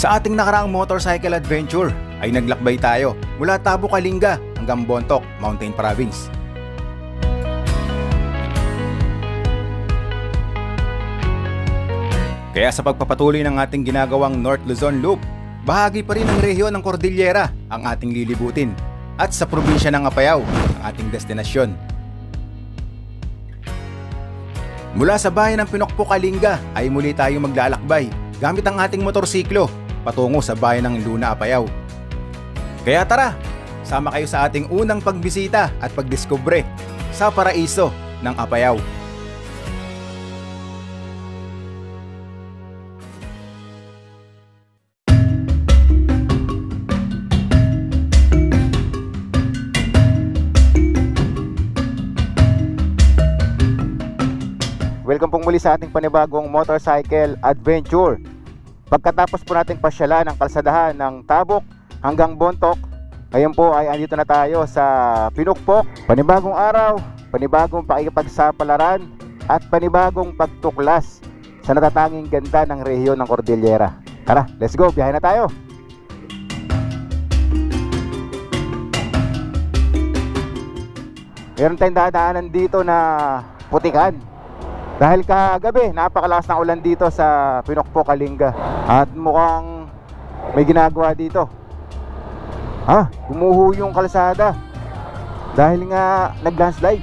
Sa ating nakaraang motorcycle adventure ay naglakbay tayo mula Tabo, Kalinga hanggang Bontoc, Mountain Province. Kaya sa pagpapatuloy ng ating ginagawang North Luzon Loop, bahagi pa rin ng rehiyon ng Cordillera ang ating lilibutin at sa probinsya ng Apayao ang ating destinasyon. Mula sa bayan ng Pinokpok, Kalinga ay muli tayong maglalakbay gamit ang ating motorsiklo patungo sa bayan ng Luna, Apayao. Kaya tara, sama kayo sa ating unang pagbisita at pagdiskubre sa paraiso ng Apayao. Welcome pong muli sa ating panibagong motorcycle adventure. Pagkatapos po nating pasyalan ang kalsadahan ng Tabok hanggang Bontoc, ngayon po ay andito na tayo sa Pinokpok. Panibagong araw, panibagong pakikipagsapalaran at panibagong pagtuklas sa natatanging ganda ng rehiyon ng Cordillera. Tara, let's go, biyahe na tayo. Meron tayong dadaanan dito na putikan. Dahil kagabi, napakalakas ng ulan dito sa Pinokpok, Kalinga. At mukhang may ginagawa dito. Gumuho yung kalsada. Dahil nga nag-landslide.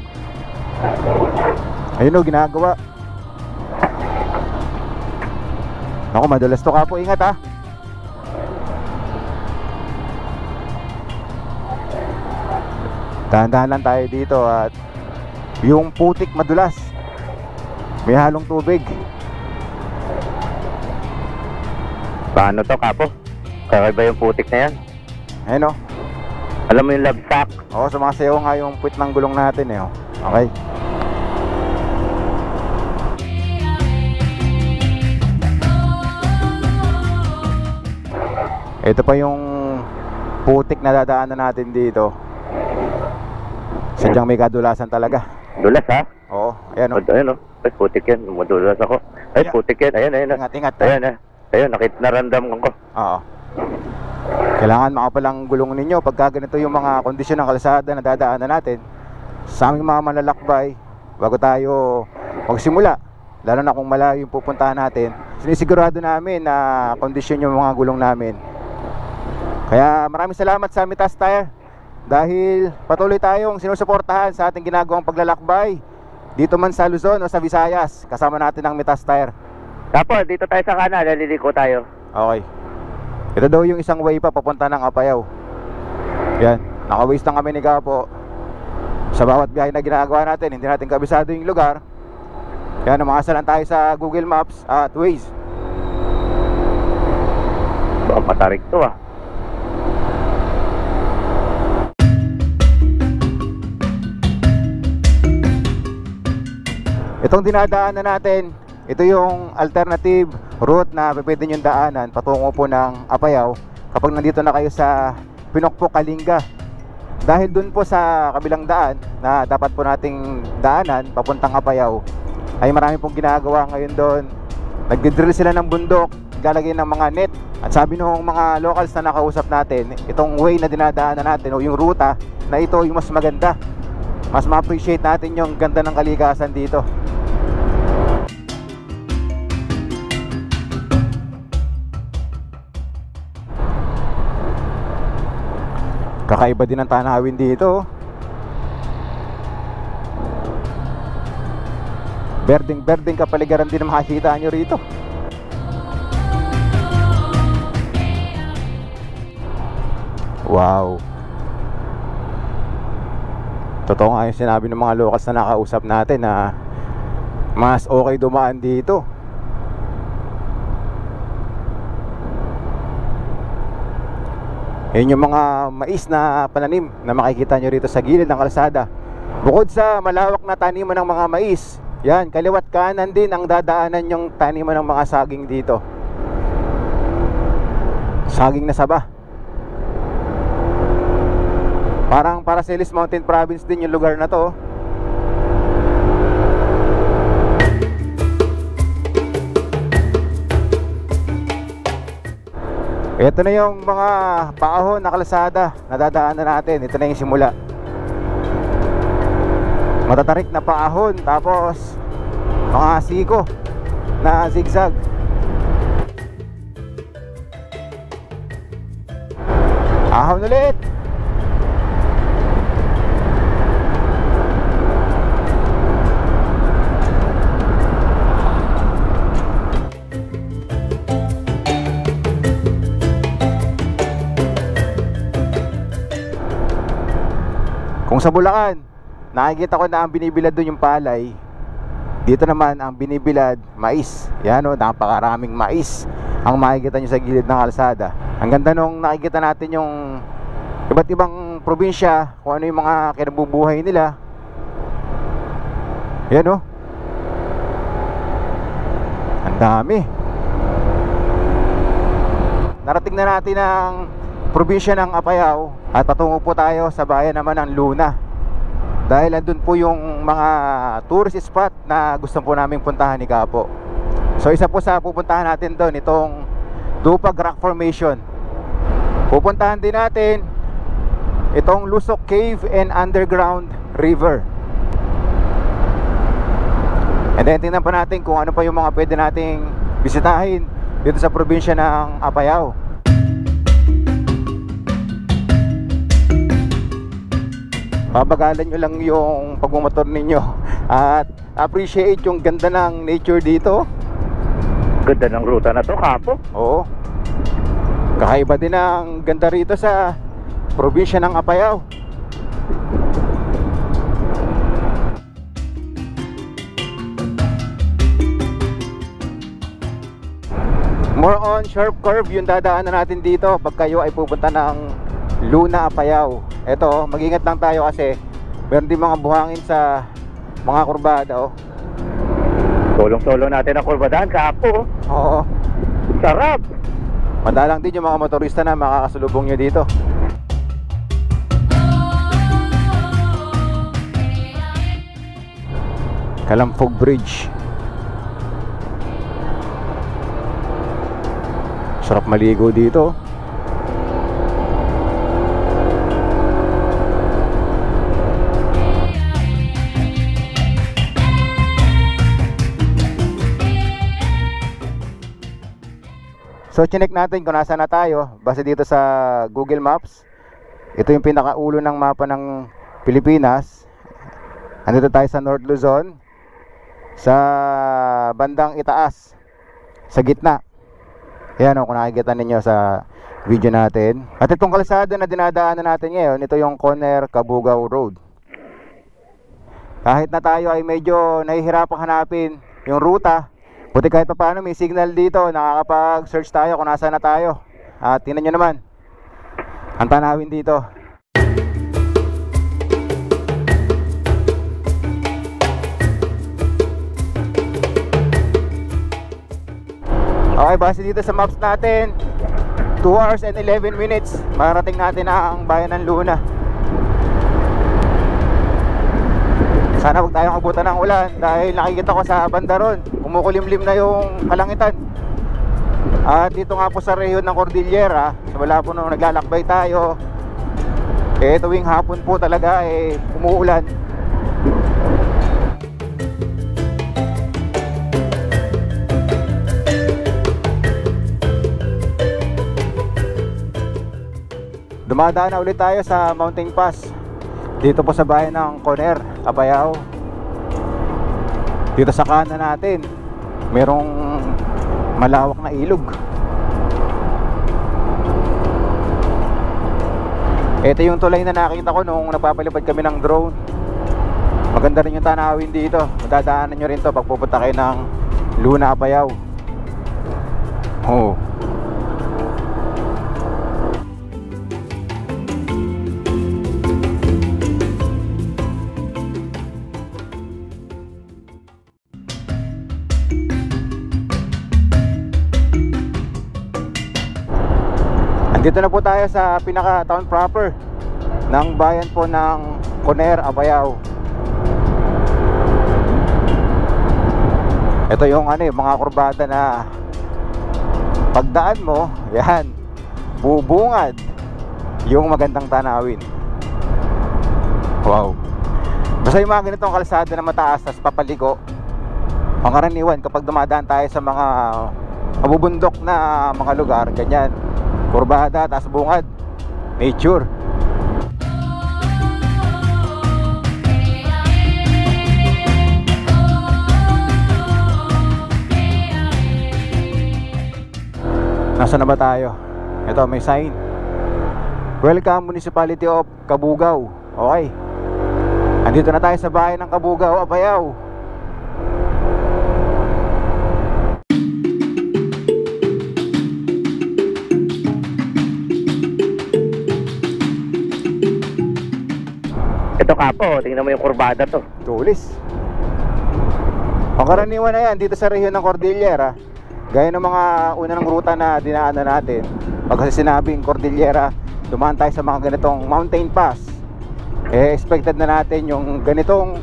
Ayun o, ginagawa. Ako, madalas to ka po. Ingat ha. Dahan-dahan lang tayo dito at yung putik madulas. May halong tubig. Paano to, Kapo? Kakaiba yung putik na yan. Ayun o. Alam mo yung labsak? Oo, sumasayaw nga yung puwit ng gulong natin eh. Okay. Ito pa yung putik na dadaanan natin dito. Sadyang may kadulasan talaga. Dulas ha? Oo, ayan o. Ayan o. Ay, putik yan. Madulas ako. Ay, putik yan. Ayan. Ingat. Ayan. Naramdam ko. Oo. Kailangan makapalang gulong ninyo pagka ganito yung mga kondisyon ng kalsada na dadaanan natin. Sa aming mga manlalakbay, bago tayo magsimula, lalo na kung malayo yung pupuntahan natin, sinisigurado namin na kondisyon yung mga gulong namin. Kaya maraming salamat sa Mitas Tire dahil patuloy tayong sinusuportahan sa ating ginagawang paglalakbay dito man sa Luzon o sa Visayas. Kasama natin ang Mitas Tire. Kapo, dito tayo sa kanan. Naliliko tayo. Okay. Ito daw yung isang way pa papunta ng Apayao. Yan, naka-waste lang kami ni Kapo. Sa bawat biyahe na ginagawa natin, hindi natin kabisado yung lugar. Kaya namasa lang tayo sa Google Maps at Waze. Baka matarik to ah. Itong dinadaanan natin, ito yung alternative route na pwede nyo daanan patungo po ng Apayao kapag nandito na kayo sa Pinokpok, Kalinga. Dahil dun po sa kabilang daan na dapat po nating daanan papuntang Apayao ay marami pong ginagawa ngayon doon. Nagdidrill sila ng bundok, galagay ng mga net. At sabi nung mga locals na nakausap natin, itong way na dinadaanan natin o yung ruta na ito yung mas maganda. Mas ma-appreciate natin yung ganda ng kalikasan dito. Kakaiba din ang tanawin dito. Berding kapaligiran din ang makikita nyo rito. Wow. Totoo nga yung sinabi ng mga locals na nakausap natin na mas okay dumaan dito. Yan yung mga mais na pananim na makikita nyo rito sa gilid ng kalsada. Bukod sa malawak na taniman ng mga mais, yan, kaliwat kanan din ang dadaanan yung taniman ng mga saging dito. Saging na saba. Parang Paracelis Mountain Province din yung lugar na to. Ito na yung mga paahon na kalsada na dadaanan natin. Ito na yung simula. Matatarik na paahon, tapos mga siko na zigzag. Ahon ulit. Kung sa Bulacan, nakikita ko na ang binibilad doon yung palay. Dito naman ang binibilad, mais. Yan o, napakaraming mais ang makikita nyo sa gilid ng kalsada. Ang ganda nung nakikita natin yung iba't ibang probinsya, kung ano yung mga kinabubuhay nila. Yan o, ang dami. Narating na natin ang probinsya ng Apayao at patungo po tayo sa bayan naman ng Luna, dahil andun po yung mga tourist spot na gusto po naming puntahan ni Kapo. So isa po sa pupuntahan natin doon, itong Dupag Rock Formation. Pupuntahan din natin itong Lusok Cave and Underground River. And then tingnan pa natin kung ano pa yung mga pwede nating bisitahin dito sa probinsya ng Apayao. Babagalan nyo lang yung pagmumotor ninyo at appreciate yung ganda ng nature dito. Ganda ng ruta na to, Kapo. Oo, kakaiba din ang ganda rito sa probinsya ng Apayao. More on sharp curve yung dadaanan natin dito pag kayo ay pupunta ng Luna, Apayao. Eto, mag-ingat lang tayo kasi meron din mga buhangin sa mga kurbada. Oh. Tulong-tulong natin ang kurbadahan, Kapo. Oo, Sarap. madalang din yung mga motorista na makakasulubong nyo dito. Kalampog Bridge. Sarap maligo dito. So chinek natin kung nasaan na tayo base dito sa Google Maps. Ito yung pinakaulo ng mapa ng Pilipinas. Andito tayo sa North Luzon, sa bandang itaas, sa gitna. Ayan o, kung nakikita ninyo sa video natin. At itong kalsada na dinadaanan natin ngayon, ito yung Conner Cabugao Road. Kahit na tayo ay medyo nahihirapang hanapin yung ruta, buti kahit pa paano may signal dito, nakakapag-search tayo kung nasaan na tayo. At tingnan nyo naman ang tanawin dito. Okay, base dito sa maps natin, 2 hours and 11 minutes marating natin ang bayan ng Luna. Sana huwag tayong abutan ng ulan dahil nakikita ko sa banda ron, kumukulimlim na yung kalangitan. At dito nga po sa rehiyon ng Cordillera, simula po nung naglalakbay tayo, tuwing hapon po talaga umuulan. Dumadaan na ulit tayo sa Mountain Pass dito po sa bayan ng Conner, Apayao. Dito sa kanan natin merong malawak na ilog. Ito yung tulay na nakita ko nung nagpapalipad kami ng drone. Maganda rin yung tanawin dito. Madadaanan nyo rin to pag pupunta kayo ng Luna, Apayao. Oh. Dito na po tayo sa pinaka town proper ng bayan po ng Conner, Apayao. Ito yung mga kurbada na pagdaan mo, yan, bubungad yung magandang tanawin. Wow. Basta yung mga ganitong kalsada na mataas tas papaligo, ang karaniwan kapag dumadaan tayo sa mga mabubundok na mga lugar, ganyan, kurbada, tas bungad, nature. Nasaan na ba tayo? Ito, may sign. Welcome Municipality of Cabugao. Okay. Andito na tayo sa bayan ng Cabugao, Apayao. Ito kapo, tingnan mo yung kurbada to. Tulis. Ang karaniwan na yan dito sa rehiyon ng Cordillera, gaya ng mga unang ruta na dinaanan natin. Pag kasi sinabing Cordillera, dumaan tayo sa mga ganitong mountain pass, expected na natin yung ganitong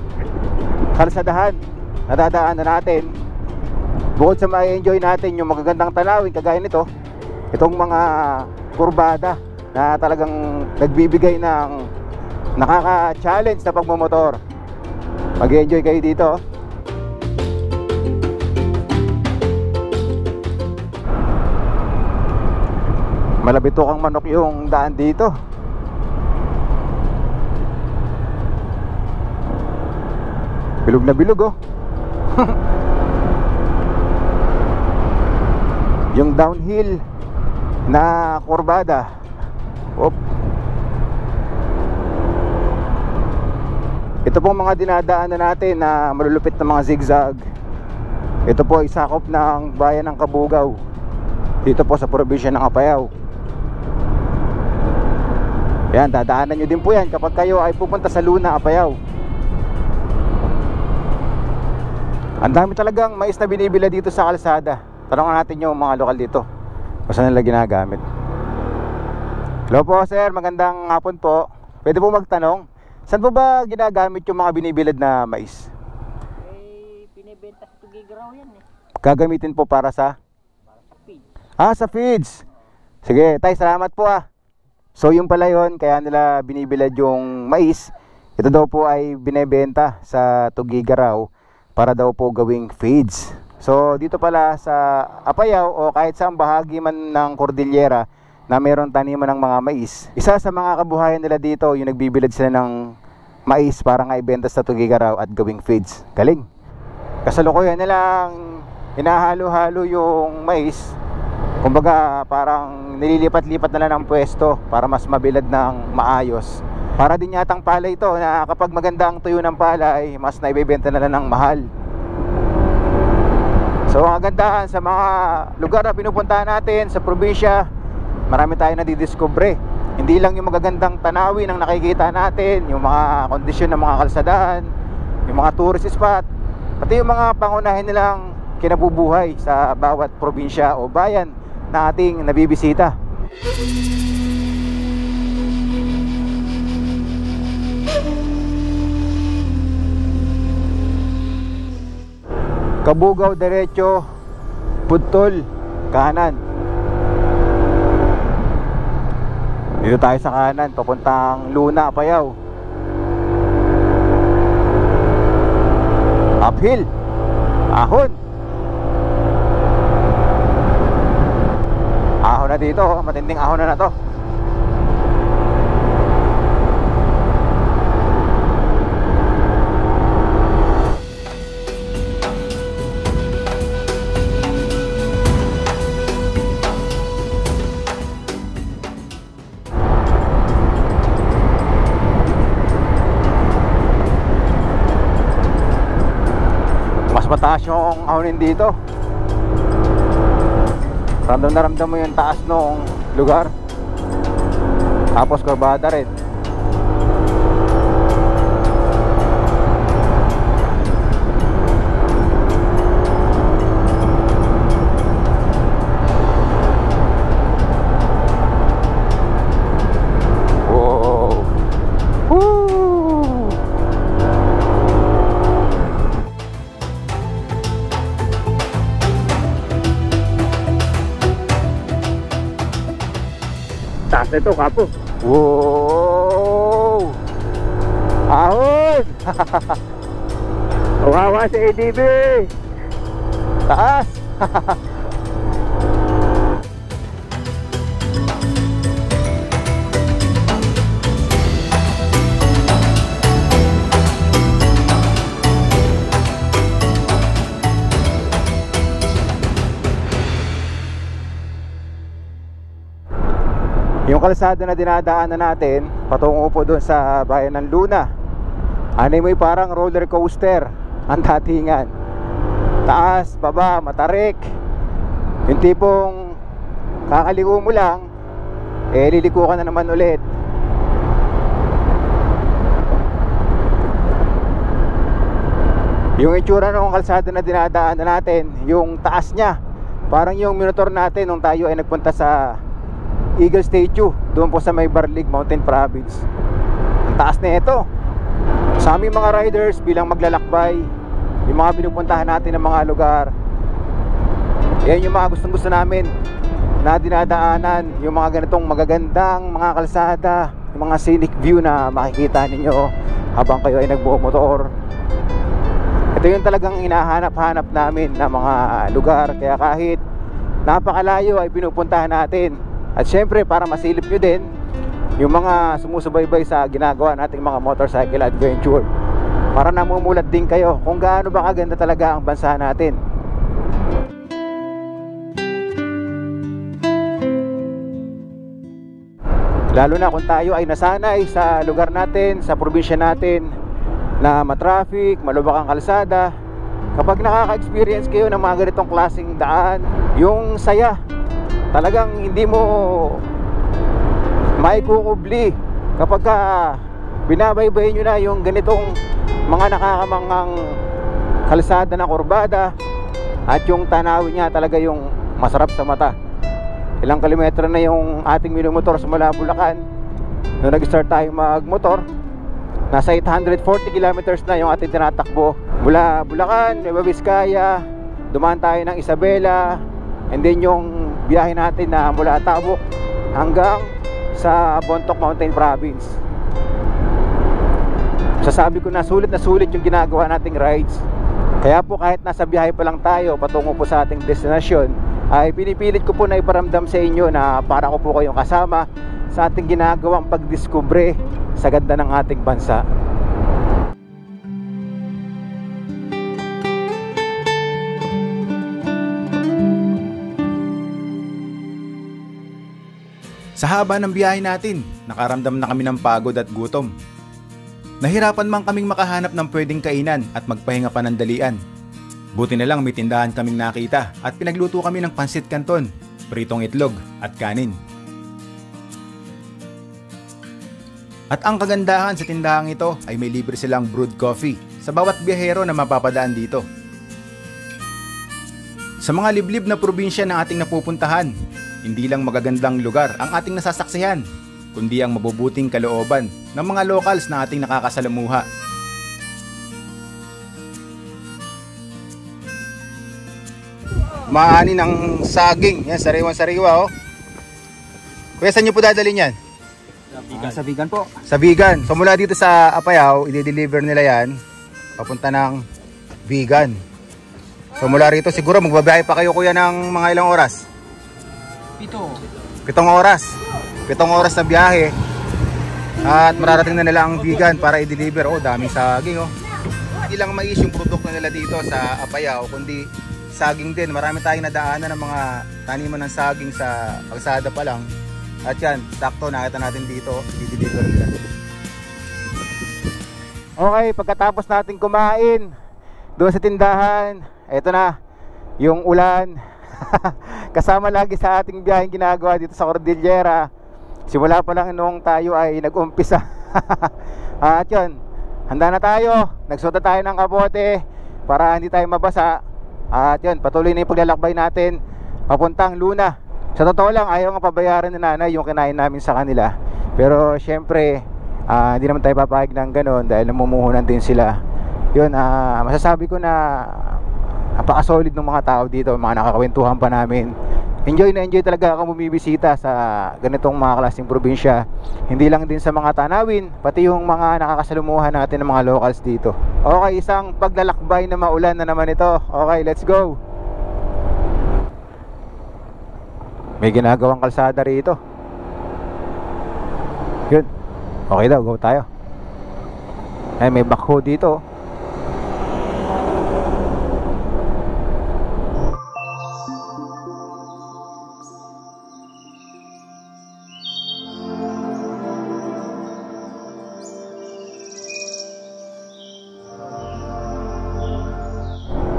kalsadahan na dadaanan natin. Bukod sa ma-enjoy natin yung magagandang tanawin kagaya nito, itong mga kurbada na talagang nagbibigay ng nakaka-challenge na pagmumotor. Mag-enjoy kayo dito. Malabitukang manok yung daan dito. Bilog na bilog, oh. Yung downhill na kurbada. Op. Ito pong mga dinadaanan natin na malulupit na mga zigzag. Ito po ay sakop ng bayan ng Cabugao, dito po sa probinsya ng Apayao. Yan, dadaanan nyo din po yan kapag kayo ay pupunta sa Luna, Apayao. Ang dami talagang mais na binibila dito sa kalsada. Tanungan natin yung mga lokal dito kung saan nila ginagamit. Hello po sir, magandang hapon po. Pwede po magtanong, saan po ba ginagamit yung mga binibilad na mais? Pinibenta sa Tugigraw yan eh. Gagamitin po para sa? Para sa feed. Sa feeds. Sige, tay, salamat po ah. So yung pala yun, kaya nila binibilad yung mais. Ito daw po ay binebenta sa Tugigraw para daw po gawing feeds. So dito pala sa Apayao o kahit saang bahagi man ng Cordillera na mayroon taniman ng mga mais, isa sa mga kabuhayan nila dito yung nagbibilad sila ng mais para nga ibenta sa Tugigraw at gawing feeds. Galing. Kasalukuyan nilang hinahalo-halo yung mais. Kumbaga parang nililipat-lipat na lang ng pwesto para mas mabilad ng maayos. Para din yatang palay ito na kapag maganda ang tuyo ng palay, mas naibebenta na lang ng mahal. So ang kagandahan sa mga lugar na pinupuntahan natin sa probinsya, marami tayong nadidiscover. Hindi lang yung magagandang tanawin ang nakikita natin, yung mga kondisyon ng mga kalsadahan, yung mga tourist spot, pati yung mga pangunahin nilang kinabubuhay sa bawat probinsya o bayan na ating nabibisita. Cabugao diretso, putol kanan. Dito tayo sa kanan, papuntang Luna, Apayao. Uphill, ahon. Ahon na dito, matinding ahon na to. Mas mataas yung ahonin dito. Ramdam na ramdam mo yung taas ng lugar. Tapos kurbada rin. Wow. Woo. Taas na ito, kapo. Wow! Ahon! Kawawa si ADB. Taas! Yung kalsada na dinadaanan natin patungo po doon sa bayan ng Luna, ano mo, parang roller coaster ang datingan. Taas, baba, matarik. Yung tipong kakaligo mo lang, liliko ka na naman ulit. Yung itsura ng kalsada na dinadaanan natin, yung taas niya, parang yung minotor natin nung tayo ay nagpunta sa Eagle Statue, doon po sa may Barlig Mountain Province. Ang taas na ito. Sa aming mga riders bilang maglalakbay, yung mga pinupuntahan natin ng mga lugar, yan yung mga gustong gusto namin na dinadaanan. Yung mga ganitong magagandang mga kalsada, yung mga scenic view na makikita ninyo habang kayo ay nagbumotor. Ito yung talagang hinahanap-hanap namin na mga lugar. Kaya kahit napakalayo ay pinupuntahan natin. At syempre para masilip nyo din yung mga sumusubaybay sa ginagawa nating mga motorcycle adventure, para namumulat din kayo kung gaano ba kaganda talaga ang bansa natin. Lalo na kung tayo ay nasanay sa lugar natin, sa probinsya natin na matraffic, malubak ang kalsada. Kapag nakaka-experience kayo ng mga ganitong klaseng daan, yung saya talagang hindi mo maikukubli kapag binabaybay nyo na yung ganitong mga nakakamangang kalsada na kurbada, at yung tanawin niya talaga yung masarap sa mata. Ilang kilometro na yung ating minumotor simula Bulacan. Nung nag-start tayo magmotor, nasa 840 kilometers na yung ating tinatakbo. Mula Bulacan, Nueva Vizcaya, dumaan tayo ng Isabela, and then yung biyahe natin na mula Tabuk hanggang sa Bontoc Mountain Province. Sasabi ko na sulit yung ginagawa nating rides. Kaya po kahit nasa biyahe pa lang tayo patungo po sa ating destinasyon, ay pinipilit ko po na iparamdam sa inyo na para ko po kayong kasama sa ating ginagawang pagdiskubre sa ganda ng ating bansa. Sa haba ng biyahe natin, nakaramdam na kami ng pagod at gutom. Nahirapan man kaming makahanap ng pwedeng kainan at magpahinga panandalian. Buti na lang may tindahan kaming nakita at pinagluto kami ng pansit canton, pritong itlog at kanin. At ang kagandahan sa tindahang ito ay may libre silang brewed coffee sa bawat biyahero na mapapadaan dito. Sa mga liblib na probinsya na ating napupuntahan, hindi lang magagandang lugar ang ating nasasaksihan, kundi ang mabubuting kalooban ng mga locals na ating nakakasalamuha. Maani ng saging, yan, sariwan-sariwa, oh. Kuya, saan nyo po dadalhin yan? Sa Bigan po. Sa Bigan. So mula dito sa Apayao, i-deliver nila yan papunta ng Bigan. So mula rito siguro magbabiyahe pa kayo, kuya, ng mga ilang oras? 7 oras. 7 oras na biyahe. At mararating na nila ang Bigan para i-deliver. Oh, daming saging, oh. Hindi lang mais yung produkto nila dito sa Apayao, kundi saging din. Marami tayong nadaanan ng mga taniman ng saging sa kalsada pa lang. At yan, sakto nakita natin dito, i-deliver nila. Okay, pagkatapos natin kumain doon sa tindahan, eto na yung ulan. Kasama lagi sa ating biyaheng ginagawa dito sa Cordillera. Simula pa lang nung tayo ay nag-umpisa. At yun, handa na tayo. Nagsuot na tayo ng kabote para hindi tayo mabasa. At yun, patuloy na yung paglalakbay natin papuntang Luna. Sa totoo lang, ayaw nga pabayaran ni nanay yung kinain namin sa kanila. Pero syempre, hindi naman tayo papayag ng ganon dahil namumuhunan din sila. Yun, masasabi ko na napaka-solid ng mga tao dito. Mga nakakwentuhan pa namin. enjoy na enjoy talaga ako bumibisita sa ganitong mga klaseng probinsya. Hindi lang din sa mga tanawin, pati yung mga nakakasalumuhan natin ng mga locals dito. Okay, isang paglalakbay na maulan na naman ito. Okay, let's go. May ginagawang kalsada rito. Yun. Okay daw, go tayo. Ay, may backhoe dito.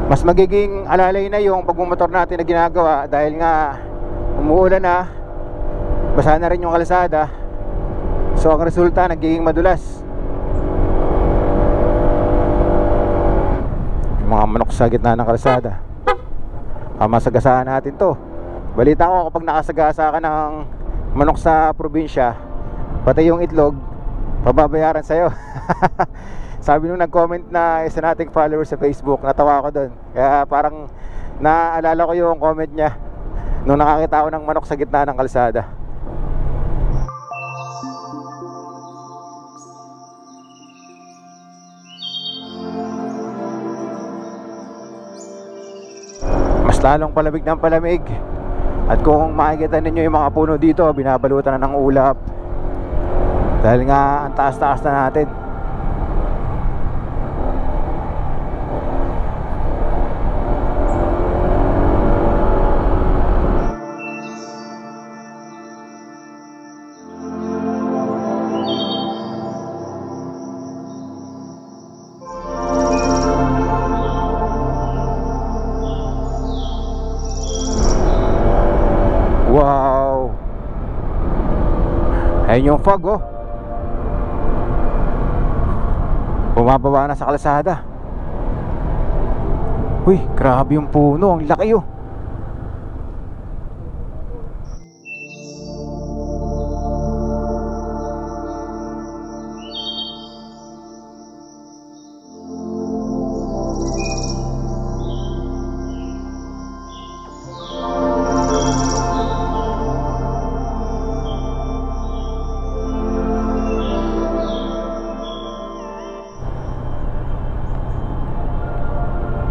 Mas magiging alalay na yung pagmumotor natin na ginagawa dahil nga umuulan na, basa na rin yung kalsada. So ang resulta, nagiging madulas. Yung mga manok sa gitna ng kalsada, masagasaan natin to. Balita ko, kapag nakasagasa ka ng manok sa probinsya, pati yung itlog pababayaran sa'yo. Sabi nung nag-comment na isa nating follower sa Facebook, natawa ako doon. Kaya parang naalala ko yung comment niya nung nakakita ako ng manok sa gitna ng kalsada. Mas lalong palamig ng palamig. At kung makikita ninyo yung mga puno dito, binabalutan na ng ulap. Dahil nga ang taas-taas na natin. Wow. Ayun yung fog, oh. Bumababa na sa kalsada. Uy, grabe yung puno, ang laki, oh.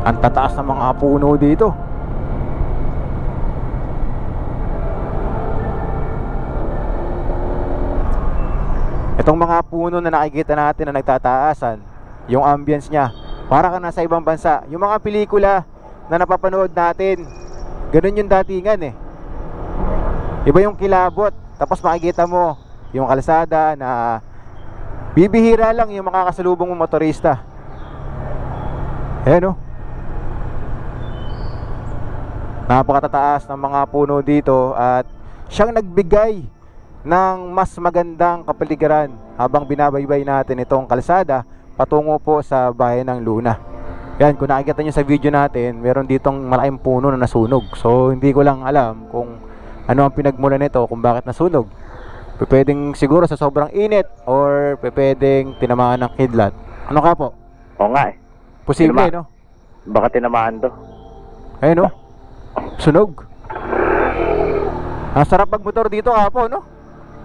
Ang tataas ng mga puno dito. Itong mga puno na nakikita natin na nagtataasan, yung ambience niya, para ka nasa ibang bansa. Yung mga pelikula na napapanood natin, ganun yung datingan, eh. Iba yung kilabot. Tapos makikita mo yung kalsada na bibihira lang yung makakasalubong mong motorista. Ayan, oh. Napakatataas ng mga puno dito at siyang nagbigay ng mas magandang kapaligiran habang binabaybay natin itong kalsada patungo po sa bayan ng Luna. Yan, kung nakikita nyo sa video natin, meron ditong malaking puno na nasunog. So hindi ko lang alam kung ano ang pinagmulan nito, kung bakit nasunog. Pwedeng siguro sa sobrang init or pwedeng tinamaan ng kidlat. Ano ka po? Oo nga eh. Posible, no? Baka tinamaan to. Ayun, no? Sunog. Ang sarap magmotor dito, Apo, no?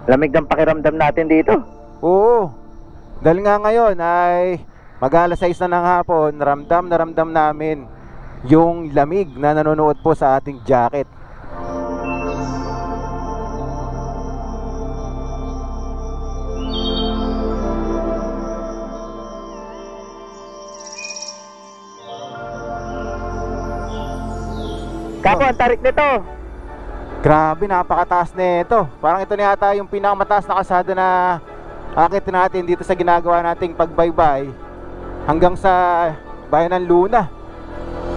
Lamig ng pakiramdam natin dito. Oo. Dahil nga ngayon ay mag-alas 6 na ng hapon, ramdam na ramdam namin yung lamig na nanonood po sa ating jacket. Kapo, ang tarik nito. Grabe, napakataas na ito. Parang ito na yata yung pinakamataas na kalsada na akitin natin dito sa ginagawa nating pagbaybay hanggang sa bayan ng Luna.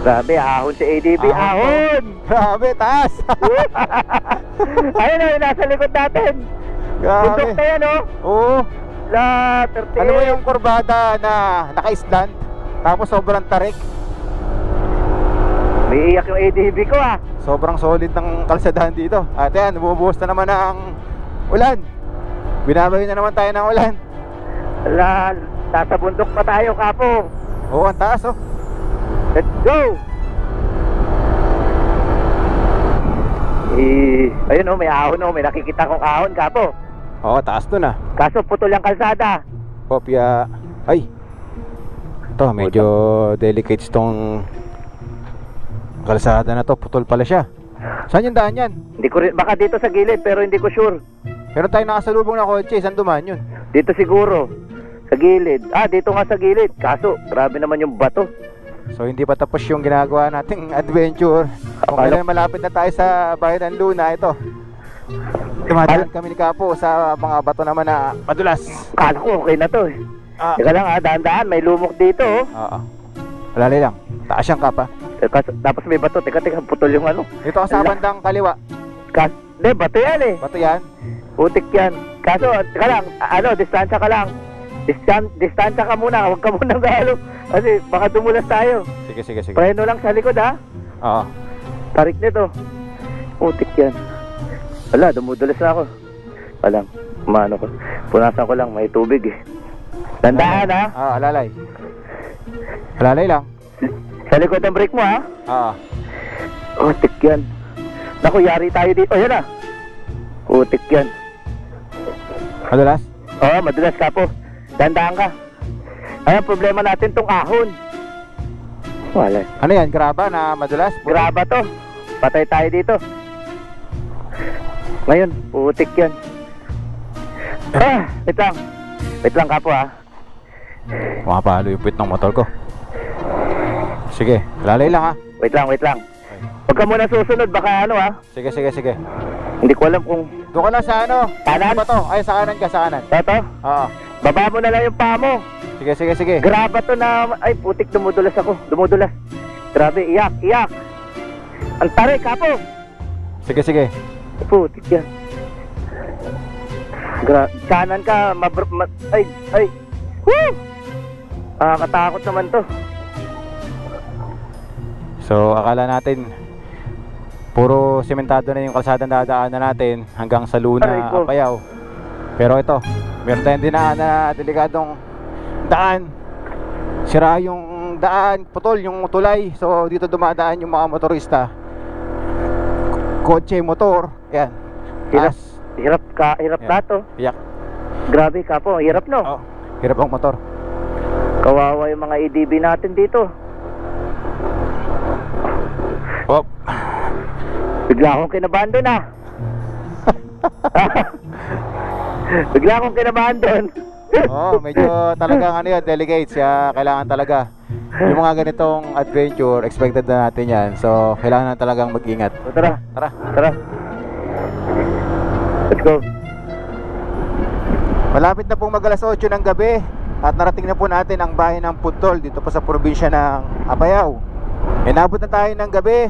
Grabe, ahon si ADB. Ahon! Grabe, taas. Ayun o, nasa likod natin. Bundok Grabe. na yan, oh. Oo. La 38. Ano mo yung kurbada na naka-island tapos sobrang tarik? May iyak yung ADB ko, ah. Sobrang solid ng kalsadahan dito. At yan, bumubuhos na naman ng ulan. Binabayo na naman tayo ng ulan. La, nasa bundok pa tayo, Kapo. Oo, ang taas, oh. Let's go! Ayun oh, may ahon oh, may nakikita kong ahon, Kapo. Oo, taas dun ah. Kaso putol ang kalsada. Kopya. Ay. Ito, medyo delicate tong kalsada na to. Putol pala siya. Saan yung daan yan? Hindi ko rin, baka dito sa gilid pero hindi ko sure. Meron tayong nakasalubong na kotse. Saan dumaan yun? Dito siguro. Sa gilid. Dito nga sa gilid. Kaso, grabe naman yung bato. So hindi pa tapos yung ginagawa nating adventure. Kung kailan malapit na tayo sa bayan ng Luna, ito. Dumadaan kami ni Kapo sa mga bato naman na madulas. Kala ko okay na to eh. Teka lang dahan-dahan, may lumok dito oh. Oo. Malalay lang. Taas yung Kapa. Tapos may bato, teka, putol yung ano. Dito ka sa bandang kaliwa. Hindi, bato yan eh. Bato yan. Putik yan. Kaso, teka lang, distansya ka lang. Distansya ka muna, huwag ka muna galo. Kasi baka dumulas tayo. Sige. Preno lang sa likod ha. Oo. Tarik nito. Putik yan. Wala, dumudulas na ako. Walang, umano ko. Punasan ko lang, may tubig eh. Tandaan ha. Alalay. Alalay lang. Sa likod ng brake mo ha. Oo. Putik yan. Naku, yari tayo dito. Ayan na. Putik yan. Madulas? Oo, madulas Kapo. Tandaan ka. Ayan, problema natin tong ahon. Wala. Ano yan? Graba na madulas? Graba to. Patay tayo dito. Ngayon, putik yan. Wait lang. Wait lang Kapo ha. Mapahalo yung puwit ng motor ko. Sige, lalay lang ha. Wait lang. Huwag ka muna susunod, baka ano ha. Sige. Hindi ko alam kung... Doon ka lang sa ano? Kanan? Ano ba to? Ay, sa kanan ka, sa kanan. Toto? Oo. Baba mo na lang yung paa mo. Sige. Graba to na... Ay, putik, dumudulas ako. Dumudulas. Grabe, iyak. Ang tarik, Kapo. Sige. Putik yan. Kanan ka, ay. Woo! Katakot naman to. So, akala natin puro sementado na yung kalsadang dadaanan natin hanggang sa Luna, Aray ko. Apayao. Pero ito, meron tayong dinaan na delikadong daan. Sira yung daan, putol yung tulay. So, dito dumadaan yung mga motorista. Kotse, motor. Yan. Hirap na to. Iyak. Grabe, Kapo, hirap no. Oh, hirap ang motor. Kawawa yung mga EDB natin dito. Hop. Bigla akong kinabahan doon ah. Bigla akong kinabahan doon. Medyo talagang ano yan, delicate siya. Kailangan talaga yung mga ganitong adventure, expected na natin yan. So, kailangan na talagang mag-ingat. So, tara. Let's go. Malapit na pong mag-alas 8 ng gabi at narating na po natin ang bayan ng Puntol dito po sa probinsya ng Apayao. Inabot na tayo ng gabi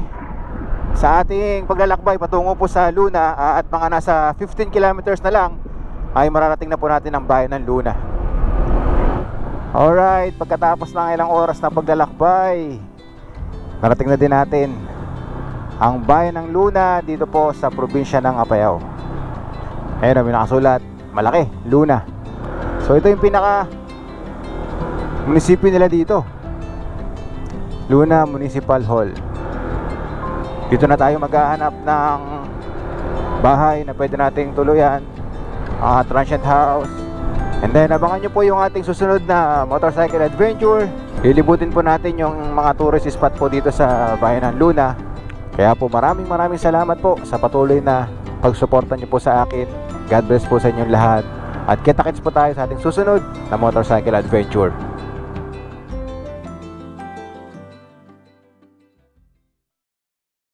sa ating paglalakbay patungo po sa Luna at mga nasa 15 kilometers na lang ay mararating na po natin ang bayan ng Luna. Alright, pagkatapos ng ilang oras na paglalakbay, narating na din natin ang bayan ng Luna dito po sa probinsya ng Apayao. Ayun, may nakasulat, malaki, Luna. So ito yung pinaka munisipyo nila dito, Luna Municipal Hall. Dito na tayo maghahanap ng bahay na pwede nating tuluyan, transient house. And then abangan nyo po yung ating susunod na motorcycle adventure. Lilibutin po natin yung mga tourist spot po dito sa bayan ng Luna. Kaya po maraming salamat po sa patuloy na pagsuporta nyo po sa akin. God bless po sa inyong lahat. At kita-kits po tayo sa ating susunod na motorcycle adventure.